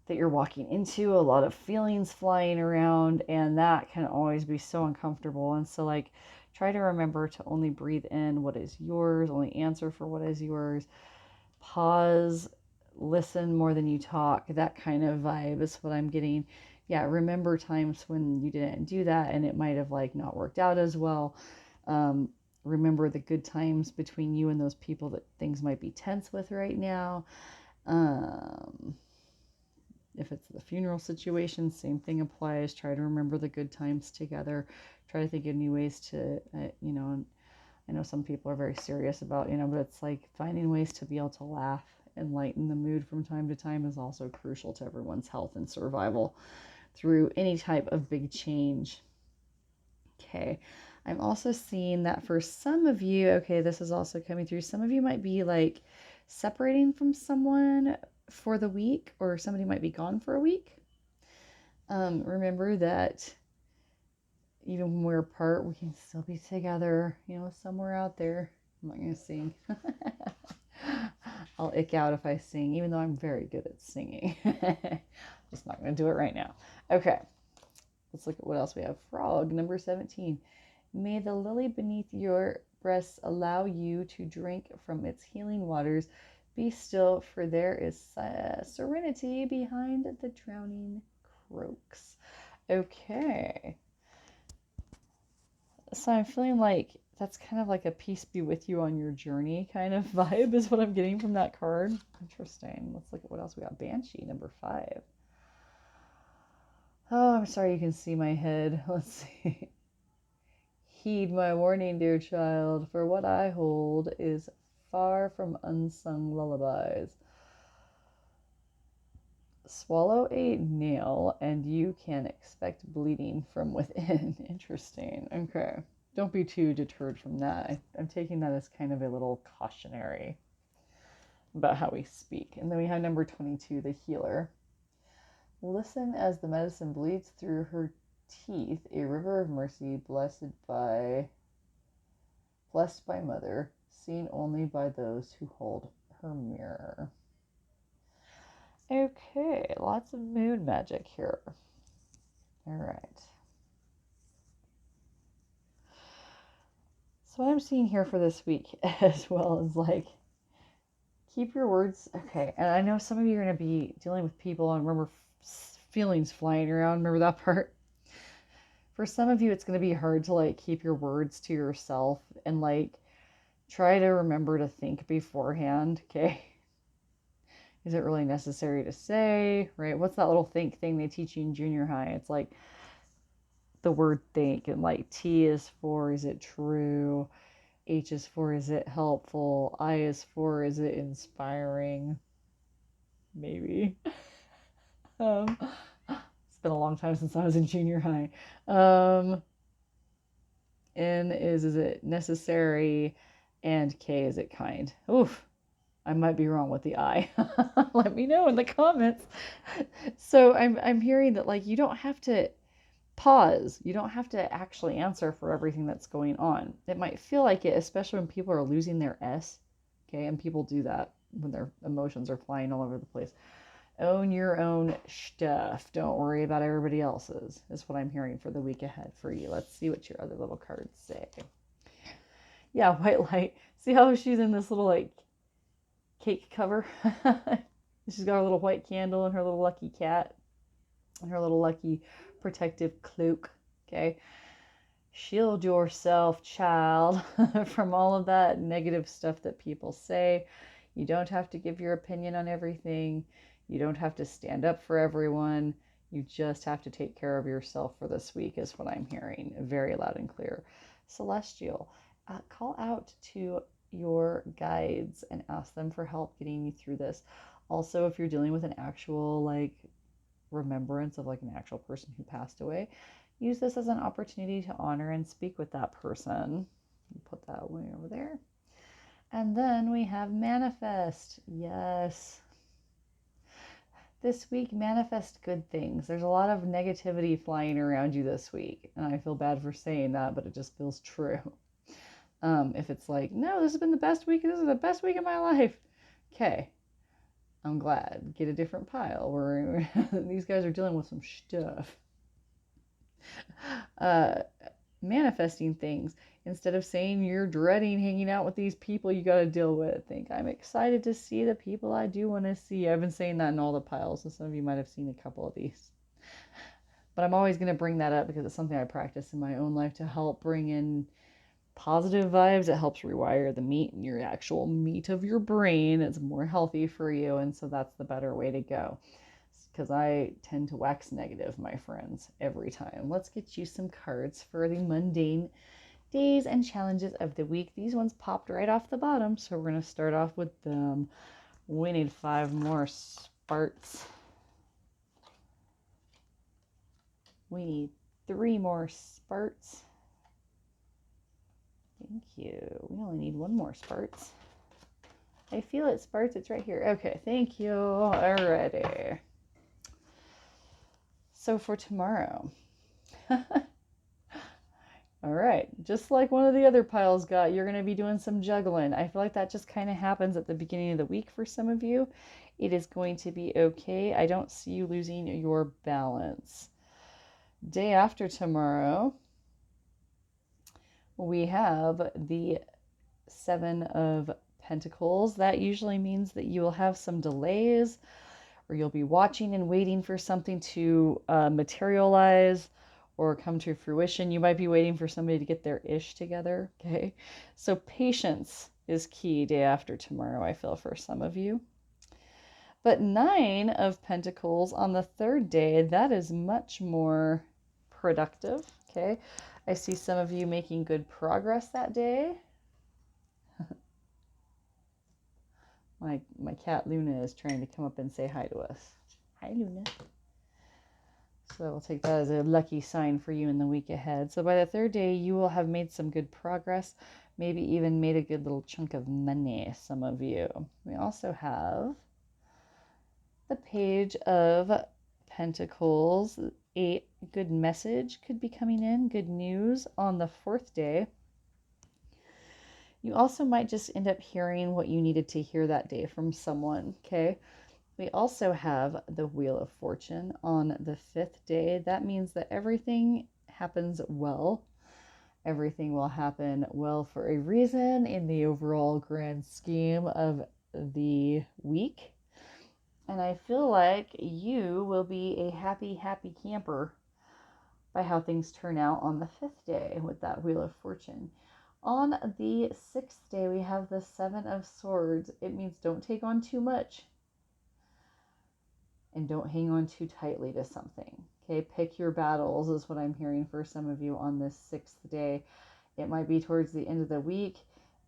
that you're walking into, a lot of feelings flying around, and that can always be so uncomfortable. And so like try to remember to only breathe in what is yours, only answer for what is yours, pause, listen more than you talk, that kind of vibe is what I'm getting. Yeah, remember times when you didn't do that and it might have like not worked out as well. Remember the good times between you and those people that things might be tense with right now. If it's the funeral situation, same thing applies. Try to remember the good times together. Try to think of new ways to, I know some people are very serious about, but it's like finding ways to be able to laugh and lighten the mood from time to time is also crucial to everyone's health and survival through any type of big change. Okay. I'm also seeing that for some of you, okay, this is also coming through. Some of you might be like separating from someone for the week, or somebody might be gone for a week. Remember that even when we're apart, we can still be together, you know, somewhere out there. I'm not going to sing. I'll ick out if I sing, even though I'm very good at singing. Just not going to do it right now. Okay, let's look at what else we have. Frog, number 17. May the lily beneath your breasts allow you to drink from its healing waters. Be still, for there is serenity behind the drowning croaks. Okay. So I'm feeling like that's kind of like a peace be with you on your journey kind of vibe is what I'm getting from that card. Interesting. Let's look at what else we got. Banshee, number 5. Oh, I'm sorry you can see my head. Let's see. Heed my warning, dear child, for what I hold is far from unsung lullabies. Swallow a nail and you can expect bleeding from within. Interesting. Okay. Don't be too deterred from that. I'm taking that as kind of a little cautionary about how we speak. And then we have number 22, the healer. Listen as the medicine bleeds through her teeth, a river of mercy blessed by mother, seen only by those who hold her mirror. Okay, lots of moon magic here. All right. So what I'm seeing here for this week as well is like, keep your words. Okay, and I know some of you are going to be dealing with people and remember feelings flying around. Remember that part? For some of you, it's going to be hard to like keep your words to yourself and like try to remember to think beforehand. Okay. Is it really necessary to say, right? What's that little think thing they teach you in junior high? It's like the word think, and like T is for, is it true? H is for, is it helpful? I is for, is it inspiring? Maybe. It's been a long time since I was in junior high. N is it necessary? And K, is it kind? Oof. I might be wrong with the I. Let me know in the comments. So I'm hearing that like you don't have to pause. You don't have to actually answer for everything that's going on. It might feel like it, especially when people are losing their S. Okay, and people do that when their emotions are flying all over the place. Own your own stuff. Don't worry about everybody else's, is what I'm hearing for the week ahead for you. Let's see what your other little cards say. Yeah, white light. See how she's in this little like cake cover? She's got her little white candle and her little lucky cat and her little lucky protective cloak. Okay. Shield yourself, child, from all of that negative stuff that people say. You don't have to give your opinion on everything. You don't have to stand up for everyone. You just have to take care of yourself for this week, is what I'm hearing very loud and clear. Celestial, call out to your guides and ask them for help getting you through this. Also, if you're dealing with an actual like remembrance of like an actual person who passed away, use this as an opportunity to honor and speak with that person. Put that way over there. And then we have manifest. Yes. This week, manifest good things. There's a lot of negativity flying around you this week. And I feel bad for saying that, but it just feels true. If it's like, no, this has been the best week. This is the best week of my life. Okay. I'm glad. Get a different pile. Where these guys are dealing with some stuff. Manifesting things. Instead of saying you're dreading hanging out with these people you got to deal with, think I'm excited to see the people I do want to see. I've been saying that in all the piles, so some of you might have seen a couple of these. But I'm always going to bring that up because it's something I practice in my own life to help bring in positive vibes. It helps rewire the meat in your actual meat of your brain. It's more healthy for you, and so that's the better way to go. Because I tend to wax negative, my friends, every time. Let's get you some cards for the mundane days and challenges of the week. These ones popped right off the bottom, so we're going to start off with them. We need 5 more sparks. We need 3 more sparks. Thank you. We only need 1 more sparks. I feel it, sparks. It's right here. Okay, thank you. Alrighty. So for tomorrow, All right, just like one of the other piles got, you're going to be doing some juggling. I feel like that just kind of happens at the beginning of the week for some of you. It is going to be okay. I don't see you losing your balance. Day after tomorrow, we have the Seven of Pentacles. That usually means that you will have some delays, or you'll be watching and waiting for something to materialize or come to fruition. You might be waiting for somebody to get their ish together. Okay, so patience is key day after tomorrow, I feel, for some of you. But Nine of Pentacles on the third day, that is much more productive. Okay, I see some of you making good progress that day. My cat Luna is trying to come up and say hi to us. Hi, Luna. So we'll take that as a lucky sign for you in the week ahead. So by the third day, you will have made some good progress, maybe even made a good little chunk of money, some of you. We also have the Page of Pentacles. A good message could be coming in, good news on the fourth day. You also might just end up hearing what you needed to hear that day from someone, okay? We also have the Wheel of Fortune on the fifth day. That means that everything happens well. Everything will happen well for a reason in the overall grand scheme of the week. And I feel like you will be a happy, happy camper by how things turn out on the fifth day with that Wheel of Fortune. On the sixth day, we have the Seven of Swords. It means don't take on too much and don't hang on too tightly to something. Okay, pick your battles is what I'm hearing for some of you on this sixth day. It might be towards the end of the week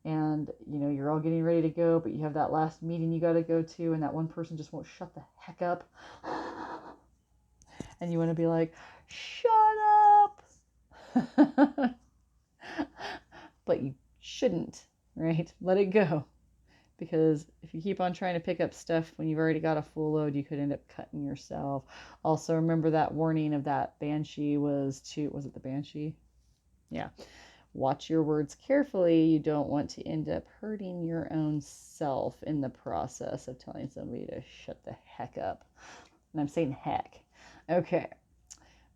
and you're all getting ready to go, but you have that last meeting you got to go to, and that one person just won't shut the heck up. And you want to be like, shut up. But you shouldn't, right? Let it go. Because if you keep on trying to pick up stuff when you've already got a full load, you could end up cutting yourself. Also, remember that warning of that banshee was it the banshee? Yeah. Watch your words carefully. You don't want to end up hurting your own self in the process of telling somebody to shut the heck up. And I'm saying heck. Okay.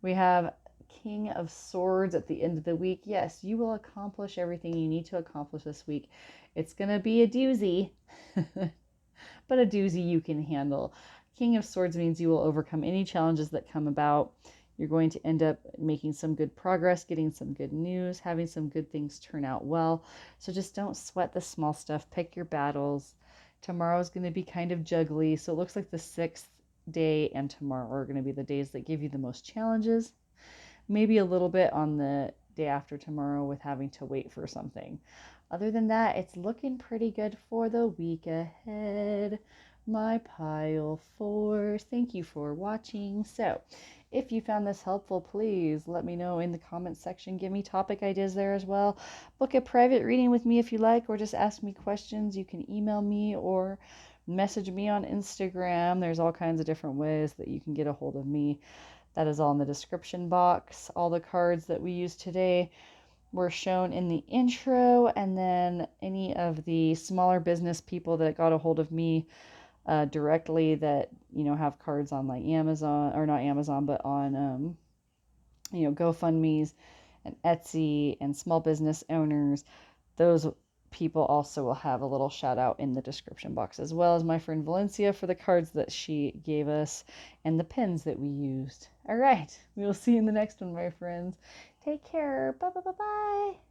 We have King of Swords at the end of the week. Yes, you will accomplish everything you need to accomplish this week. It's going to be a doozy, but a doozy you can handle. King of Swords means you will overcome any challenges that come about. You're going to end up making some good progress, getting some good news, having some good things turn out well. So just don't sweat the small stuff. Pick your battles. Tomorrow's going to be kind of juggly. So it looks like the sixth day and tomorrow are going to be the days that give you the most challenges. Maybe a little bit on the day after tomorrow with having to wait for something. Other than that, it's looking pretty good for the week ahead. My pile fours. Thank you for watching. So if you found this helpful, please let me know in the comments section. Give me topic ideas there as well. Book a private reading with me if you like, or just ask me questions. You can email me or message me on Instagram. There's all kinds of different ways that you can get a hold of me. That is all in the description box. All the cards that we used today were shown in the intro, and then any of the smaller business people that got a hold of me directly that have cards on like Amazon, or not Amazon, but on GoFundMe's and Etsy and small business owners. Those people also will have a little shout out in the description box, as well as my friend Valencia for the cards that she gave us and the pens that we used. All right, we will see you in the next one, my friends. Take care. Bye bye bye bye.